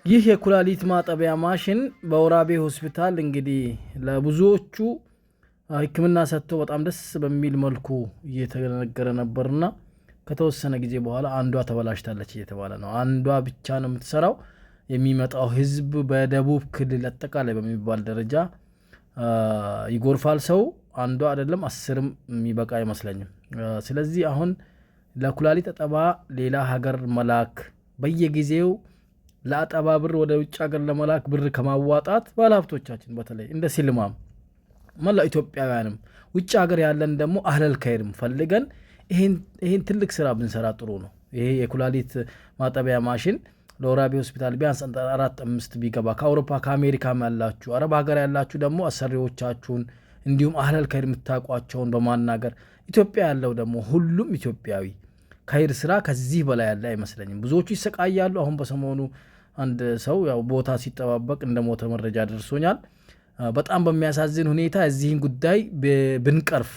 ይህ የኩላሊት ማጠቢያ ማሽን በወራቤ ሆስፒታል እንግዲህ ለብዙዎቹ ህክምና ሰጥቶ በጣም ደስ በሚል መልኩ እየተነገረ ነበርና ከተወሰነ ጊዜ በኋላ አንዷ ተበላሽታለች እየተባለ ነው። አንዷ ብቻ ነው የምትሰራው። የሚመጣው ህዝብ በደቡብ ክልል አጠቃላይ በሚባል ደረጃ ይጎርፋል። ሰው አንዷ አይደለም 10ም የሚበቃ አይመስለኝም። ስለዚህ አሁን ለኩላሊት አጠባ ሌላ ሀገር መላክ በየጊዜው ለአጠባ ብር ወደ ውጭ ሀገር ለመላክ ብር ከማዋጣት ባለሀብቶቻችን በተለይ እንደ ሲልማም መላ ኢትዮጵያውያንም ውጭ ሀገር ያለን ደግሞ አህለል ከይርም ፈልገን ይሄን ትልቅ ስራ ብንሰራ ጥሩ ነው። ይሄ የኩላሊት ማጠቢያ ማሽን ለወራቤ ሆስፒታል ቢያንስ 4-5 ቢገባ ከአውሮፓ ከአሜሪካም ያላችሁ አረብ ሀገር ያላችሁ ደግሞ አሰሪዎቻችሁን እንዲሁም አህለል ከይር የምታውቋቸውን በማናገር ኢትዮጵያ ያለው ደግሞ ሁሉም ኢትዮጵያዊ ከይር ስራ ከዚህ በላይ ያለ አይመስለኝም። ብዙዎቹ ይሰቃያሉ። አሁን በሰሞኑ አንድ ሰው ያው ቦታ ሲጠባበቅ እንደሞተ መረጃ ደርሶኛል። በጣም በሚያሳዝን ሁኔታ እዚህን ጉዳይ ብንቀርፍ